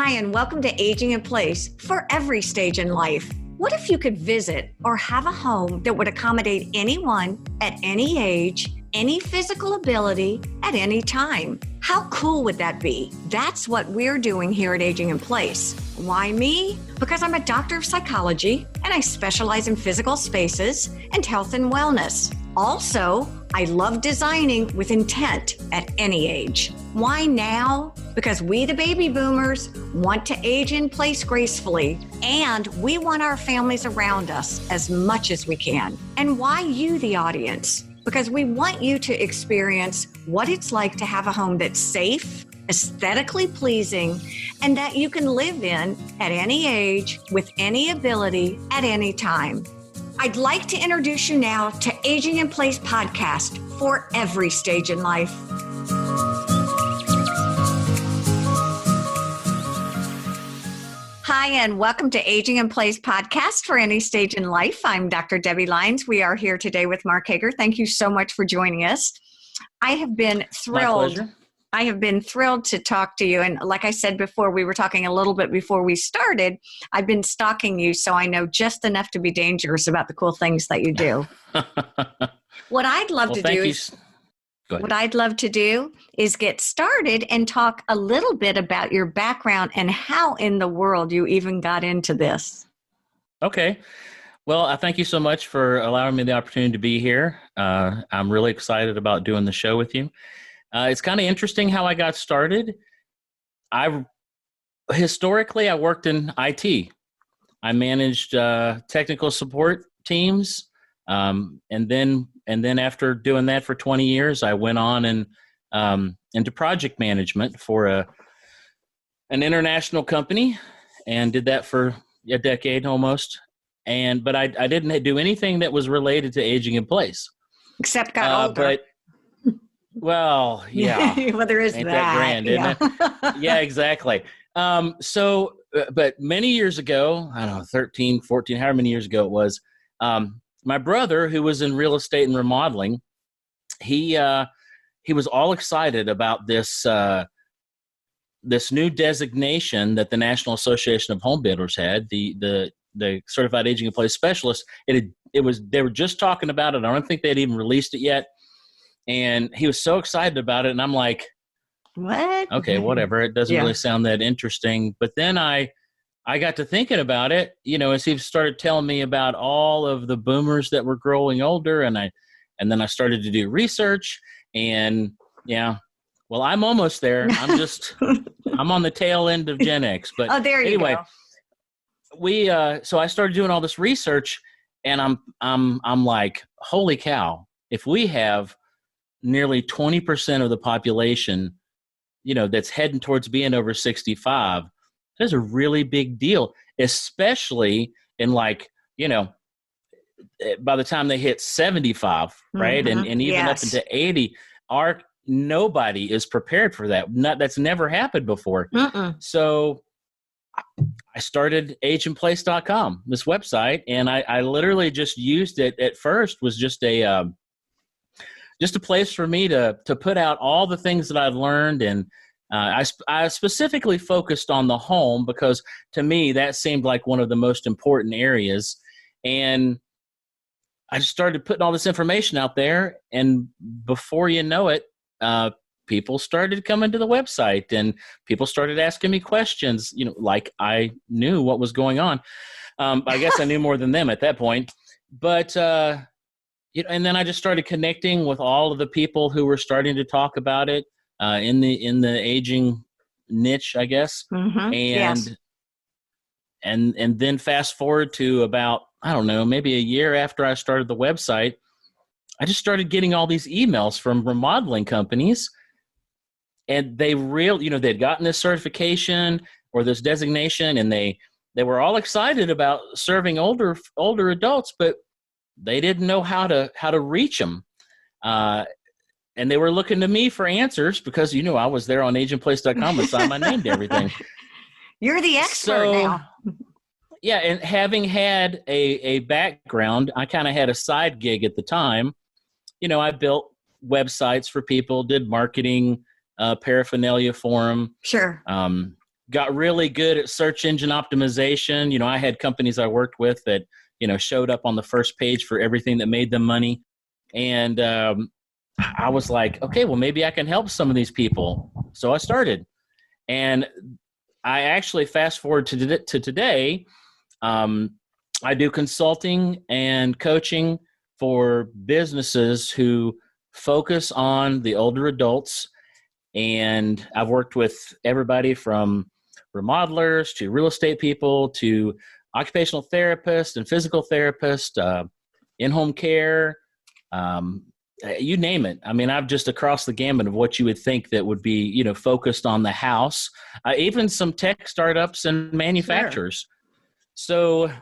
Hi, and welcome to Aging in Place for every stage in life. What if you could visit or have a home that would accommodate anyone at any age, any physical ability, at any time? How cool would that be? That's what we're doing here at Aging in Place. Why me? Because I'm a doctor of psychology and I specialize in physical spaces and health and wellness. Also, I love designing with intent at any age. Why now? Because we, the baby boomers, want to age in place gracefully, and we want our families around us as much as we can. And why you, the audience? Because we want you to experience what it's like to have a home that's safe, aesthetically pleasing, and that you can live in at any age, with any ability, at any time. I'd like to introduce you now to Aging in Place podcast for every stage in life. Hi, and welcome to Aging in Place podcast for any stage in life. I'm Dr. Debbie Lyons. We are here today with Mark Hager. Thank you so much for joining us. I have been thrilled. My pleasure. I have been thrilled to talk to you. And like I said before, we were talking a little bit before we started. I've been stalking you, so I know just enough to be dangerous about the cool things that you do. What I'd love to do is... What I'd love to do is get started and talk a little bit about your background and how in the world you even got into this. Okay. Well, I thank you so much for allowing me the opportunity to be here. I'm really excited about doing the show with you. It's kind of interesting how I got started. Historically, I worked in IT. I managed technical support teams. And then after doing that for 20 years, I went on and into project management for an international company, and did that for a decade almost. But I didn't do anything that was related to aging in place, except got older. Well, yeah. Well, there is Ain't that grand, isn't it? Yeah, exactly. But many years ago, I don't know, 13, 14, however many years ago it was. My brother, who was in real estate and remodeling, he was all excited about this new designation that the National Association of Home Builders had, the Certified Aging in Place Specialist. They were just talking about it. I don't think they'd even released it yet, and he was so excited about it. And I'm like, what? Okay, whatever. It doesn't really sound that interesting. But then I got to thinking about it, as he started telling me about all of the boomers that were growing older, and then I started to do research, and well, I'm almost there. I'm on the tail end of Gen X, but there you anyway, go. So I started doing all this research, and I'm like, holy cow! If we have nearly 20% of the population, that's heading towards being over 65. That's a really big deal, especially in by the time they hit 75, right? Mm-hmm. And even up into 80, nobody is prepared for that. That's never happened before. So I started ageinplace.com, this website, and I literally just used it. At first was just a place for me to put out all the things that I've learned, and I specifically focused on the home because to me that seemed like one of the most important areas. And I just started putting all this information out there, and before you know it, people started coming to the website, and people started asking me questions, like I knew what was going on. I guess I knew more than them at that point. But and then I just started connecting with all of the people who were starting to talk about it. In the aging niche, I guess. Mm-hmm. And then fast forward to about, I don't know, maybe a year after I started the website, I just started getting all these emails from remodeling companies, and they'd gotten this certification or this designation, and they were all excited about serving older adults, but they didn't know how to reach them. And they were looking to me for answers because, I was there on ageinplace.com and signed my name to everything. You're the expert now. Yeah, and having had a background, I kind of had a side gig at the time. I built websites for people, did marketing paraphernalia for them. Sure. got really good at search engine optimization. You know, I had companies I worked with that, you know, showed up on the first page for everything that made them money. And I was like, okay, well, maybe I can help some of these people. So I started. And I actually fast forward to today. I do consulting and coaching for businesses who focus on the older adults. And I've worked with everybody from remodelers to real estate people to occupational therapists and physical therapists, in-home care, you name it. I mean, I've just across the gamut of what you would think that would be, you know, focused on the house, even some tech startups and manufacturers. Sure. So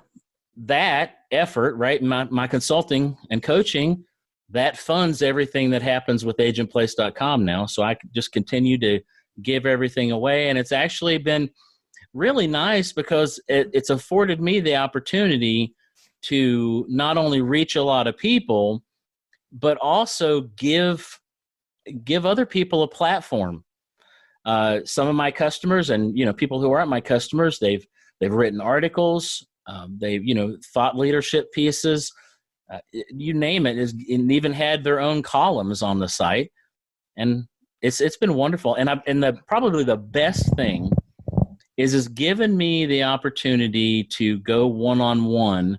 that effort, right, my consulting and coaching, that funds everything that happens with ageandplace.com now. So I just continue to give everything away. And it's actually been really nice because it's afforded me the opportunity to not only reach a lot of people, but also give other people a platform. Some of my customers and, you know, people who aren't my customers, they've written articles, they've, you know, thought leadership pieces, you name it, and even had their own columns on the site. And it's been wonderful. And probably the best thing is given me the opportunity to go one-on-one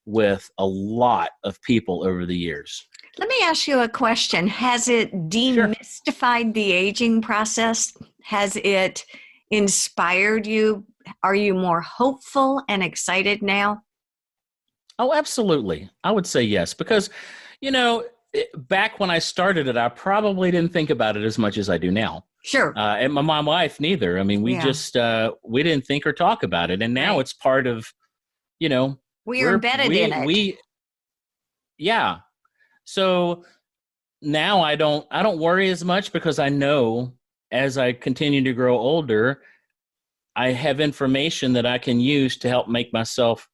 with a lot of people over the years. Let me ask you a question. Has it demystified the aging process? Has it inspired you? Are you more hopeful and excited now? Oh, absolutely. I would say yes, because, you know, back when I started it, I probably didn't think about it as much as I do now. Sure. And my wife neither. I mean, we we didn't think or talk about it. And now it's part of, you know, we're embedded in it. Yeah. So now I don't worry as much because I know as I continue to grow older, I have information that I can use to help myself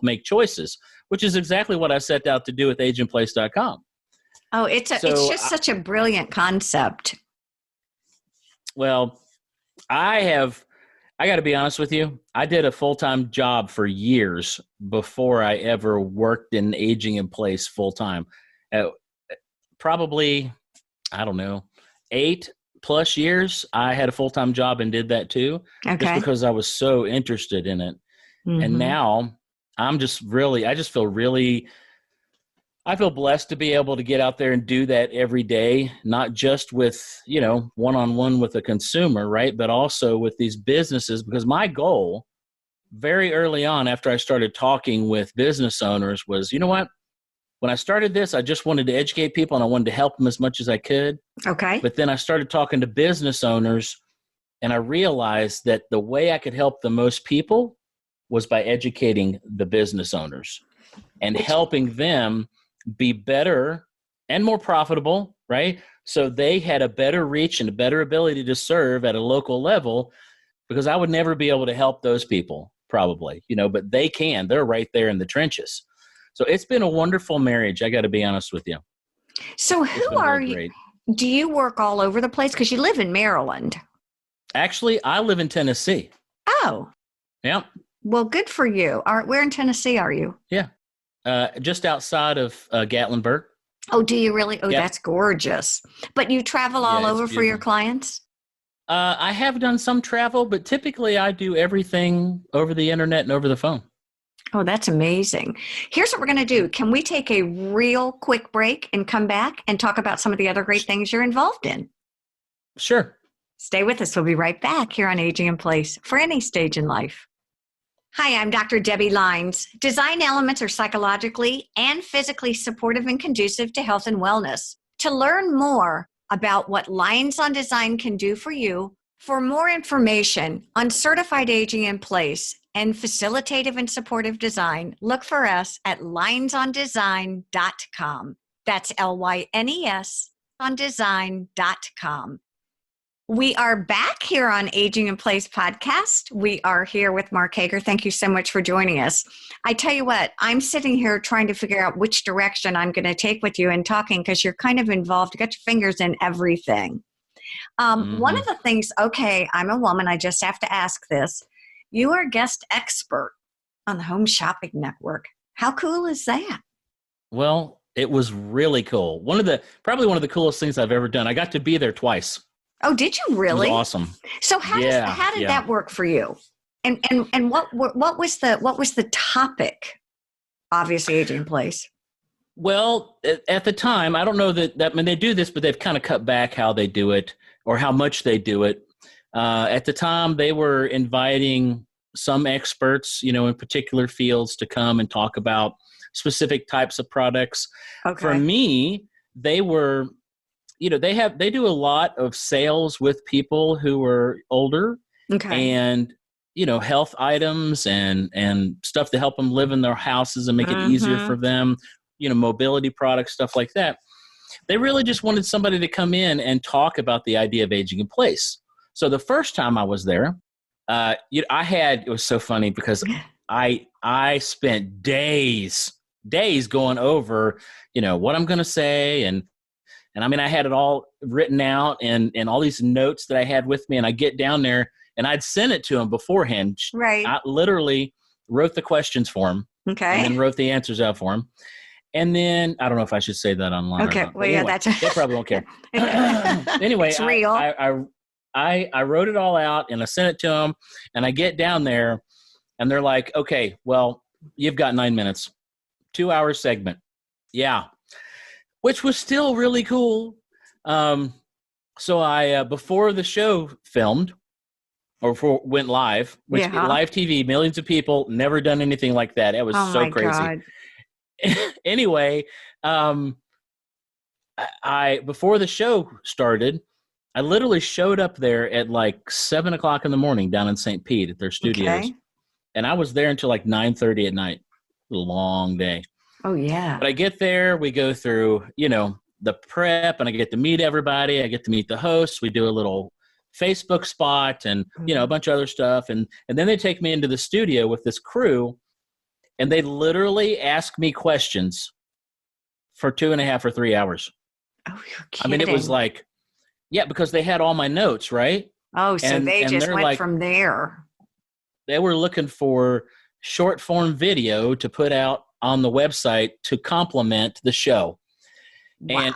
make choices, which is exactly what I set out to do with ageandplace.com. Oh, it's just such a brilliant concept. Well, I got to be honest with you. I did a full-time job for years before I ever worked in Aging in Place full-time. Probably, I don't know, 8+ years. I had a full-time job and did that too, just because I was so interested in it. Mm-hmm. And now I feel blessed to be able to get out there and do that every day, not just with, you know, one-on-one with a consumer, right? But also with these businesses, because my goal very early on after I started talking with business owners was, you know what? When I started this, I just wanted to educate people and I wanted to help them as much as I could. Okay. But then I started talking to business owners and I realized that the way I could help the most people was by educating the business owners and helping them be better and more profitable, right? So they had a better reach and a better ability to serve at a local level, because I would never be able to help those people probably, you know, but they can. They're right there in the trenches. So it's been a wonderful marriage. I got to be honest with you. So who are you? Do you work all over the place? Because you live in Maryland. Actually, I live in Tennessee. Oh. Yeah. Well, good for you. Where in Tennessee are you? Yeah. Just outside of Gatlinburg. Oh, do you really? Oh, that's gorgeous. But you travel all over for your clients? I have done some travel, but typically I do everything over the internet and over the phone. Oh, that's amazing. Here's what we're going to do. Can we take a real quick break and come back and talk about some of the other great things you're involved in? Sure. Stay with us. We'll be right back here on Aging in Place for any stage in life. Hi, I'm Dr. Debbie Lines. Design elements are psychologically and physically supportive and conducive to health and wellness. To learn more about what Lines on Design can do for you, for more information on certified aging in place and facilitative and supportive design, look for us at linesondesign.com. That's LYNES on design.com. We are back here on Aging in Place podcast. We are here with Mark Hager. Thank you so much for joining us. I tell you what, I'm sitting here trying to figure out which direction I'm going to take with you and talking, because you're kind of involved. You got your fingers in everything. One of the things, okay, I'm a woman. I just have to ask this. You are a guest expert on the Home Shopping Network. How cool is that? Well, it was really cool. Probably one of the coolest things I've ever done. I got to be there twice. Oh, did you really? It was awesome. So how did that work for you? And what was the topic? Obviously, aging in place. Well, at the time, I don't know that I mean, they do this, but they've kind of cut back how they do it or how much they do it. At the time, they were inviting some experts, in particular fields to come and talk about specific types of products. Okay. For me, they were, they do a lot of sales with people who are older. Okay. And health items and stuff to help them live in their houses and make it easier for them, mobility products, stuff like that. They really just wanted somebody to come in and talk about the idea of aging in place. So the first time I was there, it was so funny because I spent days going over, what I'm going to say. And I mean, I had it all written out and all these notes that I had with me, and I get down there and I'd sent it to him beforehand. Right. I literally wrote the questions for him. Okay. And then wrote the answers out for him. And then, I don't know if I should say that online. Okay. Or not. Well, anyway, they probably won't care. Anyway, it's real. I wrote it all out and I sent it to them, and I get down there and they're like, okay, well, you've got 9 minutes, 2-hour segment. Yeah. Which was still really cool. So I, before the show filmed, or before it went live, which live TV, millions of people, never done anything like that. It was so crazy. God. Anyway, I before the show started, I literally showed up there at like 7:00 in the morning down in St. Pete at their studios. Okay. And I was there until like 9:30 at night. A long day. Oh, yeah. But I get there, we go through, the prep, and I get to meet everybody. I get to meet the hosts. We do a little Facebook spot and, a bunch of other stuff. And then they take me into the studio with this crew, and they literally ask me questions for 2.5 or 3 hours. Oh, you're kidding. I mean, it was like, because they had all my notes, right? Oh, so they just went from there. They were looking for short form video to put out on the website to complement the show. Wow. And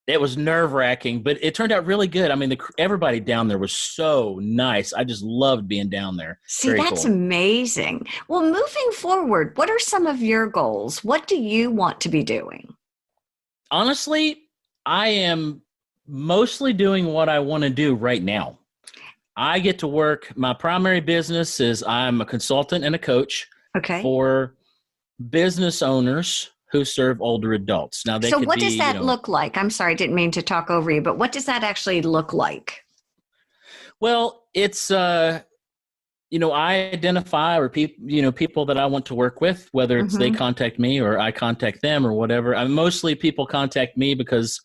it was nerve-wracking, but it turned out really good. I mean, everybody down there was so nice. I just loved being down there. See, that's cool. Amazing. Well, moving forward, what are some of your goals? What do you want to be doing? Honestly, I am mostly doing what I want to do right now. I get to work. My primary business is I'm a consultant and a coach for business owners who serve older adults. Now, so what does that look like? I'm sorry, I didn't mean to talk over you, but what does that actually look like? Well, it's, I identify or people that I want to work with, whether it's they contact me or I contact them or whatever. Mostly people contact me because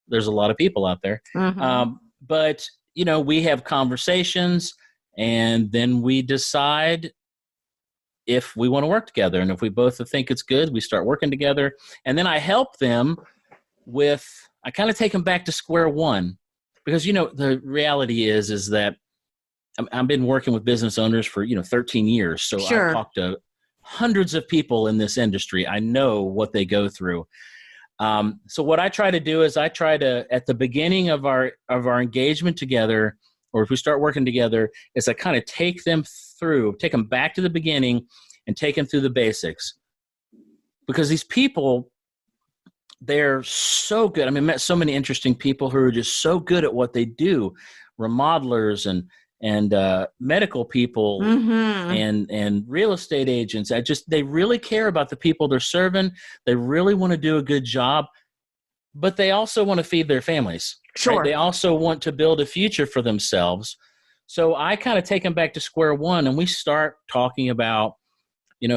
there's a lot of people out there. But, we have conversations, and then we decide if we want to work together. And if we both think it's good, we start working together. And then I help them I kind of take them back to square one, because, the reality is that I've been working with business owners for, 13 years. So I've talked to hundreds of people in this industry. I know what they go through. So what I try to do is at the beginning of our engagement together, or if we start working together, is I kind of take them back to the beginning and take them through the basics. Because these people, they're so good. I mean, I met so many interesting people who are just so good at what they do. Remodelers and medical people and real estate agents. They really care about the people they're serving. They really want to do a good job, but they also want to feed their families. Sure. Right? They also want to build a future for themselves. So I kind of take them back to square one, and we start talking about,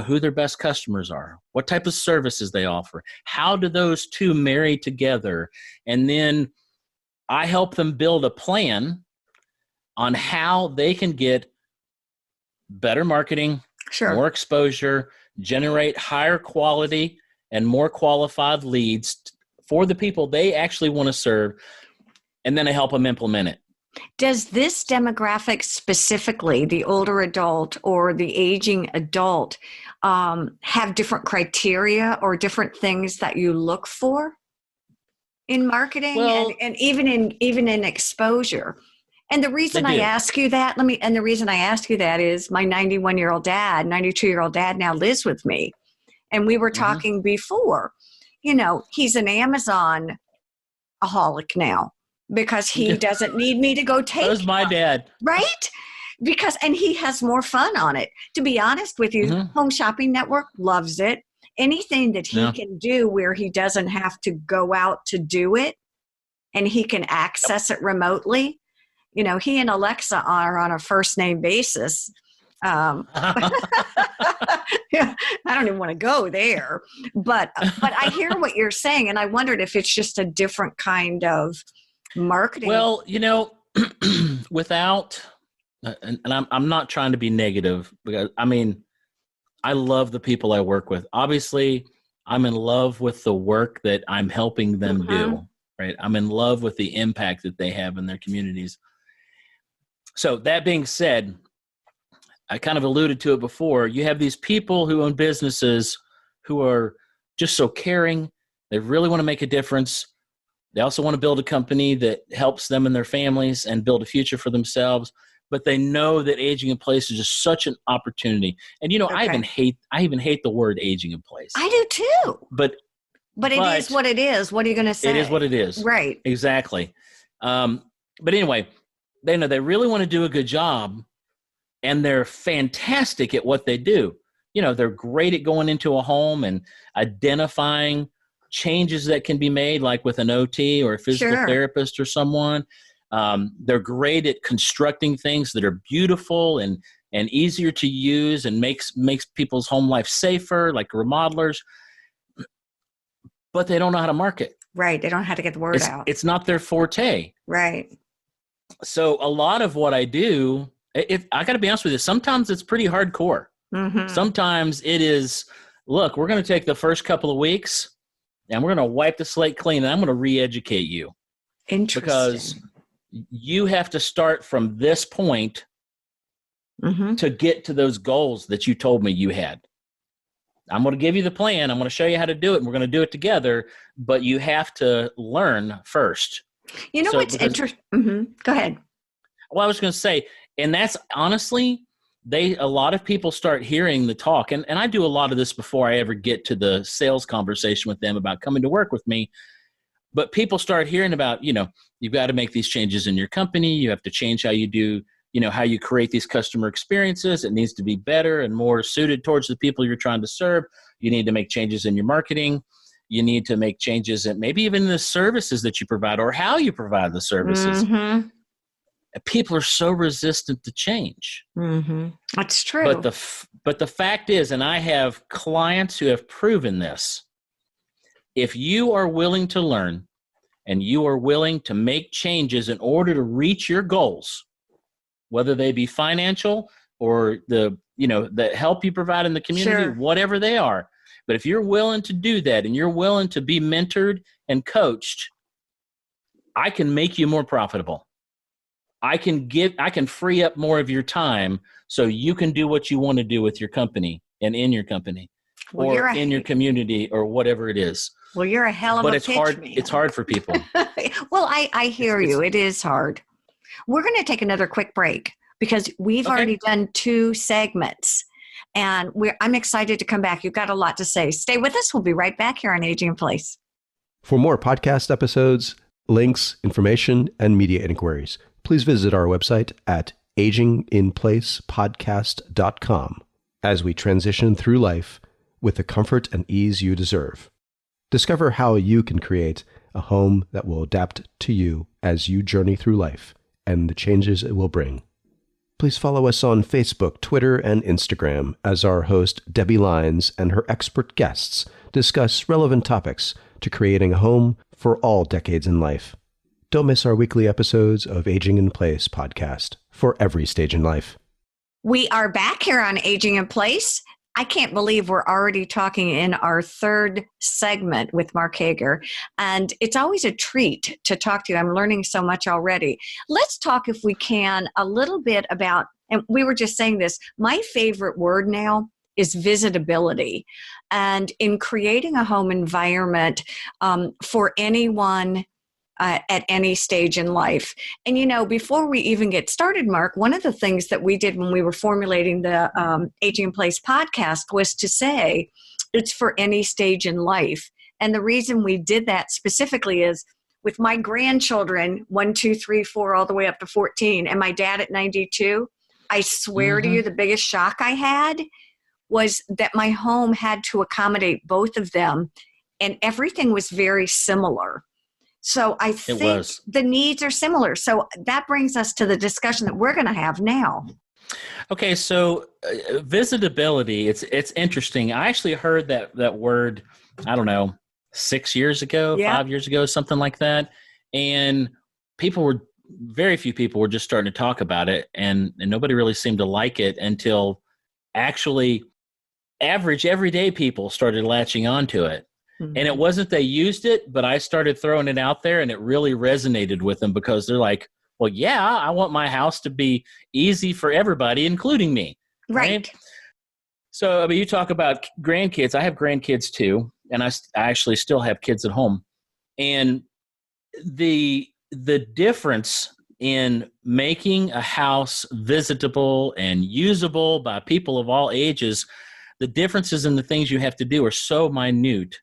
who their best customers are, what type of services they offer, how do those two marry together? And then I help them build a plan on how they can get better marketing, more exposure, generate higher quality and more qualified leads for the people they actually want to serve. and then I help them implement it. Does this demographic specifically, the older adult or the aging adult, have different criteria or different things that you look for in marketing, Well, and even in exposure? And the reason I ask you that, is my 92-year-old dad now lives with me. And we were talking before, he's an Amazon-aholic now because he doesn't need me to go take that was my dad. Right? And he has more fun on it. To be honest with you, Home Shopping Network loves it. Anything that he can do where he doesn't have to go out to do it and he can access it remotely. He and Alexa are on a first name basis. Yeah, I don't even want to go there, but I hear what you're saying, and I wondered if it's just a different kind of marketing. Well, without, and I'm not trying to be negative, because I love the people I work with. Obviously, I'm in love with the work that I'm helping them do. Right? I'm in love with the impact that they have in their communities. So that being said, I kind of alluded to it before. You have these people who own businesses who are just so caring. They really want to make a difference. They also want to build a company that helps them and their families and build a future for themselves. But they know that aging in place is just such an opportunity. And I even hate the word aging in place. I do too. But it is what it is. What are you going to say? It is what it is. Right. Exactly. But anyway, they know they really want to do a good job, and they're fantastic at what they do. They're great at going into a home and identifying changes that can be made, like with an OT or a physical therapist or someone. They're great at constructing things that are beautiful and easier to use and makes people's home life safer, like remodelers. But they don't know how to market. Right. They don't know how to get the word out. It's not their forte. Right. So a lot of what I do, if I got to be honest with you, sometimes it's pretty hardcore. Sometimes it is, look, we're going to take the first couple of weeks and we're going to wipe the slate clean, and I'm going to re-educate you. Interesting. Because you have to start from this point to get to those goals that you told me you had. I'm going to give you the plan. I'm going to show you how to do it, and we're going to do it together, but you have to learn first. What's interesting? Go ahead. Well, I was going to say, and that's honestly, a lot of people start hearing the talk, and I do a lot of this before I ever get to the sales conversation with them about coming to work with me. But people start hearing about, you've got to make these changes in your company. You have to change how you do, how you create these customer experiences. It needs to be better and more suited towards the people you're trying to serve. You need to make changes in your marketing. You need to make changes in maybe even the services that you provide or how you provide the services. People are so resistant to change. That's true. But the fact is, and I have clients who have proven this, if you are willing to learn and you are willing to make changes in order to reach your goals, whether they be financial or the help you provide in the community, whatever they are. But if you're willing to do that and you're willing to be mentored and coached, I can make you more profitable. I can free up more of your time so you can do what you want to do with your company and in your company or in your community or whatever it is. Well, you're a hell of a pitch man. But it's hard for people. Well, I hear you. It is hard. We're going to take another quick break because we've already done 2 segments, and I'm excited to come back. You've got a lot to say. Stay with us. We'll be right back here on Aging in Place. For more podcast episodes, links, information, and media inquiries, please visit our website at aginginplacepodcast.com as we transition through life with the comfort and ease you deserve. Discover how you can create a home that will adapt to you as you journey through life and the changes it will bring. Please follow us on Facebook, Twitter, and Instagram as our host, Debbie Lines, and her expert guests discuss relevant topics to creating a home for all decades in life. Don't miss our weekly episodes of Aging in Place podcast for every stage in life. We are back here on Aging in Place. I can't believe we're already talking in our third segment with Mark Hager, and it's always a treat to talk to you. I'm learning so much already. Let's talk, if we can, a little bit about, and we were just saying this, my favorite word now is visitability. And in creating a home environment for anyone at any stage in life. And, you know, before we even get started, Mark, one of the things that we did when we were formulating the Aging in Place podcast was to say it's for any stage in life. And the reason we did that specifically is with my grandchildren, 1, 2, 3, 4, all the way up to 14, and my dad at 92, I swear to you, the biggest shock I had was that my home had to accommodate both of them, and everything was very similar. So I think the needs are similar. So that brings us to the discussion that we're going to have now. Okay, so visitability, it's interesting. I actually heard that word, I don't know, 6 years ago, 5 years ago, something like that. And very few people were just starting to talk about it, and nobody really seemed to like it until actually average everyday people started latching onto it. And it wasn't they used it, but I started throwing it out there, and it really resonated with them because they're like, well, yeah, I want my house to be easy for everybody, including me. Right? So, I mean, you talk about grandkids. I have grandkids too, and I actually still have kids at home. And the difference in making a house visitable and usable by people of all ages, the differences in the things you have to do are so minute.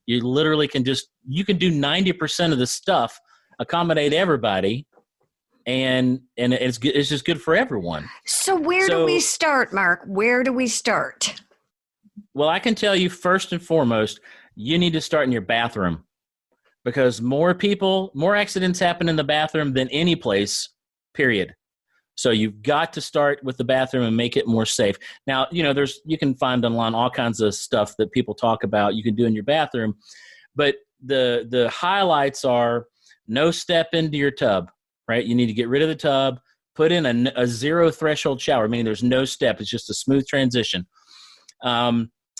You literally can do 90% of the stuff, accommodate everybody, and it's just good for everyone. So where do we start, Mark? Where do we start? Well, I can tell you first and foremost, you need to start in your bathroom, because more accidents happen in the bathroom than any place, period. So you've got to start with the bathroom and make it more safe. Now, you know, you can find online all kinds of stuff that people talk about you can do in your bathroom, but the highlights are no step into your tub, right? You need to get rid of the tub, put in a zero threshold shower, meaning there's no step. It's just a smooth transition.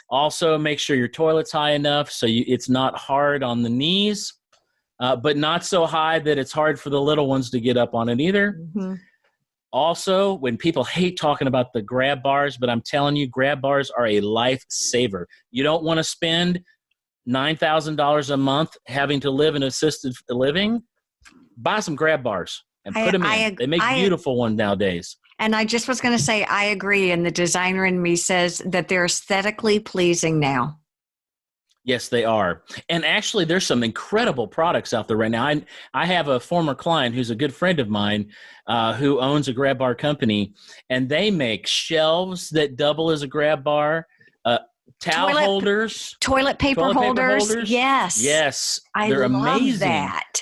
Also, make sure your toilet's high enough so it's not hard on the knees, but not so high that it's hard for the little ones to get up on it either. Also, when people hate talking about the grab bars, but I'm telling you, grab bars are a lifesaver. You don't want to spend $9,000 a month having to live in assisted living. Buy some grab bars and put them in. They make beautiful ones nowadays. And I just was going to say, I agree. And the designer in me says that they're aesthetically pleasing now. Yes, they are. And actually, there's some incredible products out there right now. I have a former client who's a good friend of mine who owns a grab bar company, and they make shelves that double as a grab bar, toilet paper holders. Yes. They're amazing. That.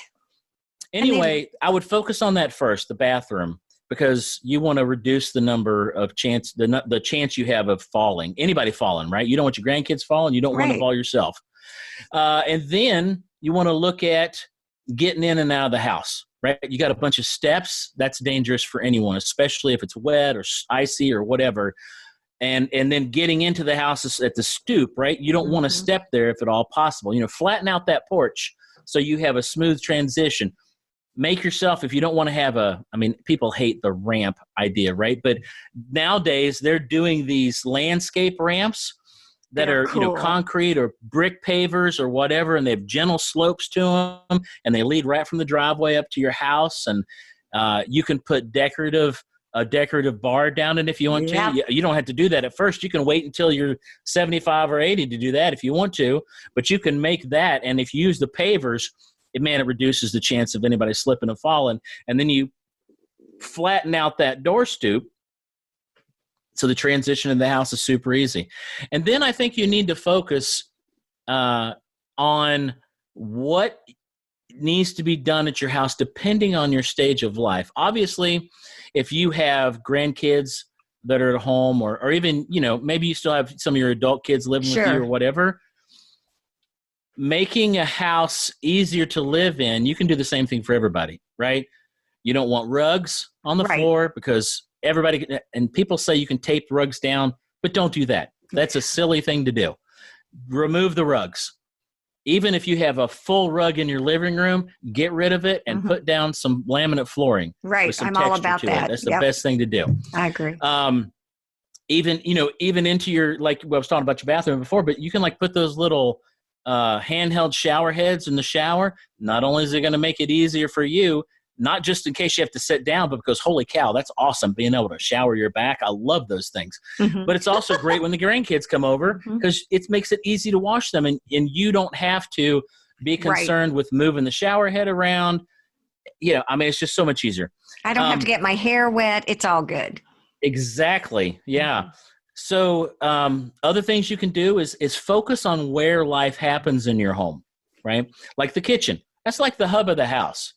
Anyway, I would focus on that first, the bathroom, because you want to reduce the number of the chance you have of falling. Anybody falling, right? You don't want your grandkids falling. You don't want to fall yourself. And then you want to look at getting in and out of the house, right? You got a bunch of steps. That's dangerous for anyone, especially if it's wet or icy or whatever. And then getting into the house at the stoop, right? You don't want to step there if at all possible. You know, flatten out that porch so you have a smooth transition. Make yourself, if you don't want to have people hate the ramp idea, right? But nowadays they're doing these landscape ramps that are cool. You know, concrete or brick pavers or whatever, and they have gentle slopes to them, and they lead right from the driveway up to your house. And you can put a decorative bar down it if you want to. You don't have to do that at first. You can wait until you're 75 or 80 to do that if you want to, but you can make that. And if you use the pavers, it reduces the chance of anybody slipping and falling. And then you flatten out that door stoop so the transition in the house is super easy. And then I think you need to focus on what needs to be done at your house depending on your stage of life. Obviously, if you have grandkids that are at home or even, you know, maybe you still have some of your adult kids living with you or whatever, making a house easier to live in, you can do the same thing for everybody, right? You don't want rugs on the floor because and people say you can tape rugs down, but don't do that. That's a silly thing to do. Remove the rugs. Even if you have a full rug in your living room, get rid of it and put down some laminate flooring. Right. With some I'm texture all about to that. It. That's the best thing to do. I agree. Even into your, like I was talking about your bathroom before, but you can like put those little handheld shower heads in the shower. Not only is it going to make it easier for you, not just in case you have to sit down, but because holy cow, that's awesome being able to shower your back. I love those things. But it's also great when the grandkids come over because it makes it easy to wash them, and you don't have to be concerned with moving the shower head around. It's just so much easier. I don't have to get my hair wet. It's all good. Exactly. Yeah. So other things you can do is focus on where life happens in your home, right? Like the kitchen. That's like the hub of the house.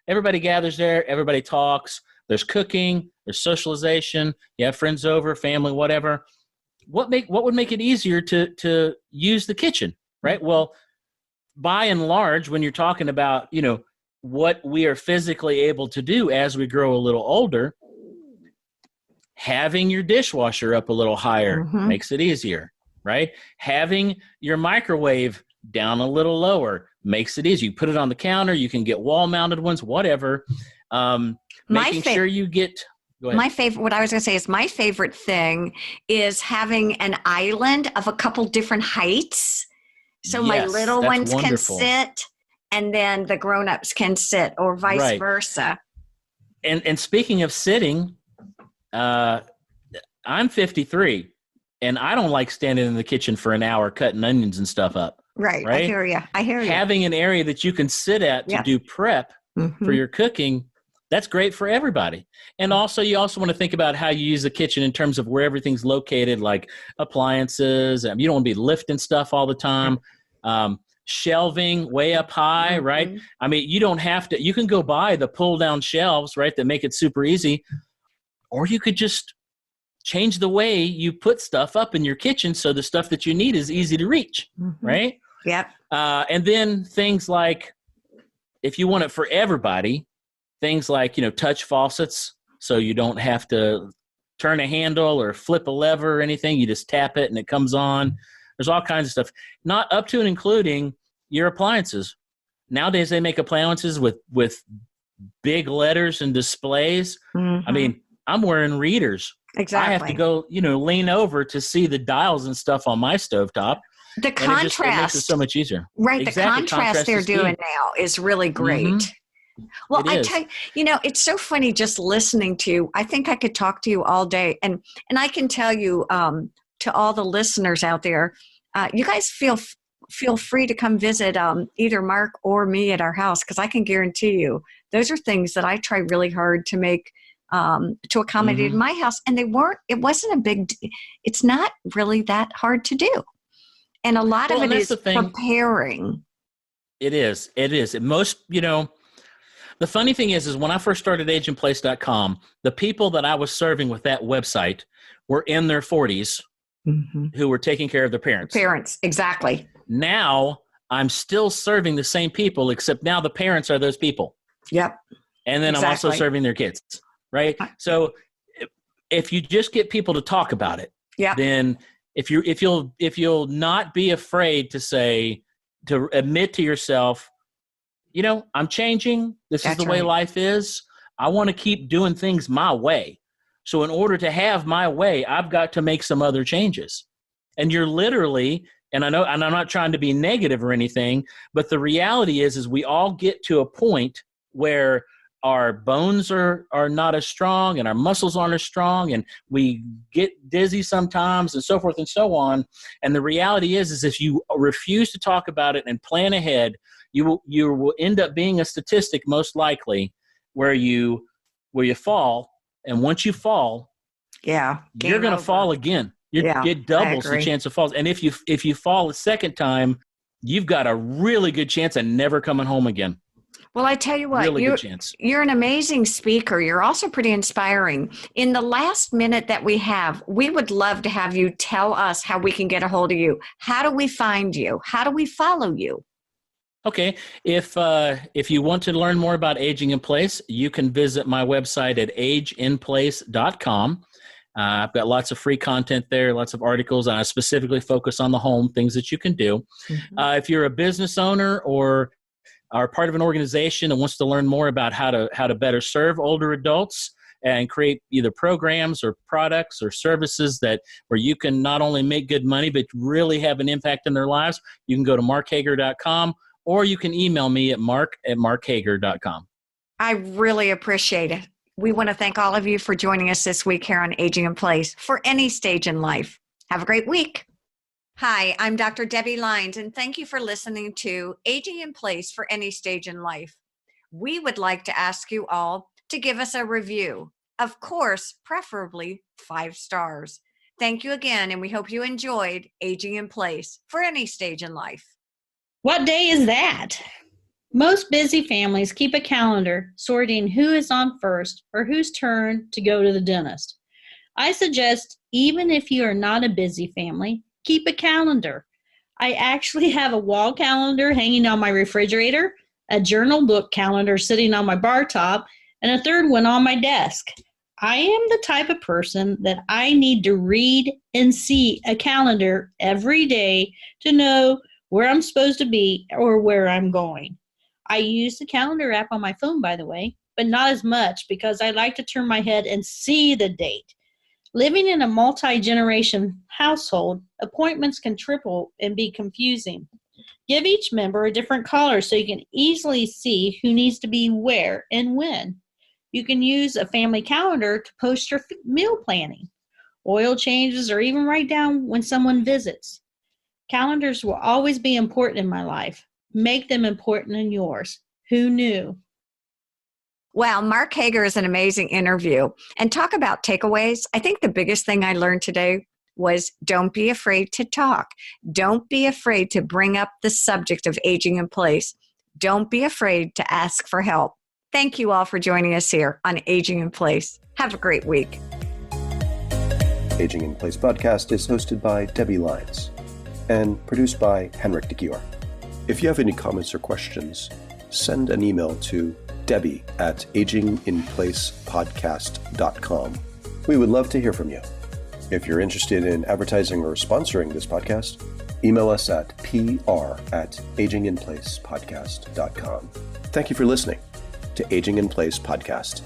Everybody gathers there. Everybody talks. There's cooking. There's socialization. You have friends over, family, whatever. What would make it easier to use the kitchen, right? Well, by and large, when you're talking about, what we are physically able to do as we grow a little older, having your dishwasher up a little higher makes it easier, right? Having your microwave down a little lower makes it easy. You put it on the counter. You can get wall-mounted ones, whatever. Making sure you get... Go ahead. What I was going to say is my favorite thing is having an island of a couple different heights. So my little ones can sit and then the grown-ups can sit, or vice versa. And speaking of sitting... I'm 53 and I don't like standing in the kitchen for an hour cutting onions and stuff up. Right. I hear you. Having an area that you can sit at to do prep for your cooking, that's great for everybody. And also, you also want to think about how you use the kitchen in terms of where everything's located, like appliances. You don't want to be lifting stuff all the time. Shelving way up high, right? I mean, you don't have to, you can go buy the pull down shelves, right, that make it super easy. Or you could just change the way you put stuff up in your kitchen so the stuff that you need is easy to reach, right? Yep. And then things like, if you want it for everybody, things like, touch faucets, so you don't have to turn a handle or flip a lever or anything. You just tap it and it comes on. There's all kinds of stuff. Not up to and including your appliances. Nowadays, they make appliances with big letters and displays. I mean, I'm wearing readers. Exactly. I have to go, lean over to see the dials and stuff on my stovetop. The contrast. It makes it so much easier. Right. Exactly. The contrast they're doing now is really great. Well, I tell you, it's so funny just listening to you. I think I could talk to you all day. And I can tell you to all the listeners out there, you guys feel free to come visit either Mark or me at our house, because I can guarantee you those are things that I try really hard to make to accommodate in my house. And it's not really that hard to do. And a lot of it is preparing. It is. Most, the funny thing is when I first started ageandplace.com, the people that I was serving with that website were in their 40s who were taking care of their parents. Parents, exactly. Now I'm still serving the same people, except now the parents are those people. Yep. And then I'm also serving their kids. Right. So if you just get people to talk about it, then if you'll not be afraid to admit to yourself, I'm changing. This is the way life is. I want to keep doing things my way. So in order to have my way, I've got to make some other changes. And you're literally, and I know, and I'm not trying to be negative or anything, but the reality is we all get to a point where our bones are not as strong and our muscles aren't as strong and we get dizzy sometimes and so forth and so on. And the reality is if you refuse to talk about it and plan ahead, you will end up being a statistic most likely where you fall. And once you fall, you're going to fall again. It doubles the chance of falls. And if you fall a second time, you've got a really good chance of never coming home again. Well, I tell you what, you're an amazing speaker. You're also pretty inspiring. In the last minute that we have, we would love to have you tell us how we can get a hold of you. How do we find you? How do we follow you? Okay. If you want to learn more about Aging in Place, you can visit my website at ageinplace.com. I've got lots of free content there, lots of articles, and I specifically focus on the home, things that you can do. Mm-hmm. If you're a business owner or are part of an organization and wants to learn more about how to better serve older adults and create either programs or products or services where you can not only make good money but really have an impact in their lives, you can go to markhager.com or you can email me at mark@markhager.com. I really appreciate it. We want to thank all of you for joining us this week here on Aging in Place for any stage in life. Have a great week. Hi, I'm Dr. Debbie Lines, and thank you for listening to Aging in Place for any stage in life. We would like to ask you all to give us a review. Of course, preferably 5 stars. Thank you again, and we hope you enjoyed Aging in Place for any stage in life. What day is that? Most busy families keep a calendar sorting who is on first or whose turn to go to the dentist. I suggest, even if you are not a busy family, keep a calendar. I actually have a wall calendar hanging on my refrigerator, a journal book calendar sitting on my bar top, and a third one on my desk. I am the type of person that I need to read and see a calendar every day to know where I'm supposed to be or where I'm going. I use the calendar app on my phone, by the way, but not as much because I like to turn my head and see the date. Living in a multi-generation household, appointments can triple and be confusing. Give each member a different color so you can easily see who needs to be where and when. You can use a family calendar to post your meal planning, oil changes, or even write down when someone visits. Calendars will always be important in my life. Make them important in yours. Who knew? Wow, Mark Hager is an amazing interview. And talk about takeaways. I think the biggest thing I learned today was don't be afraid to talk. Don't be afraid to bring up the subject of aging in place. Don't be afraid to ask for help. Thank you all for joining us here on Aging in Place. Have a great week. Aging in Place podcast is hosted by Debbie Lines and produced by Henrik de Gior. If you have any comments or questions, send an email to debi@aginginplacepodcast.com. We would love to hear from you. If you're interested in advertising or sponsoring this podcast, email us at pr@aginginplacepodcast.com. Thank you for listening to Aging in Place podcast.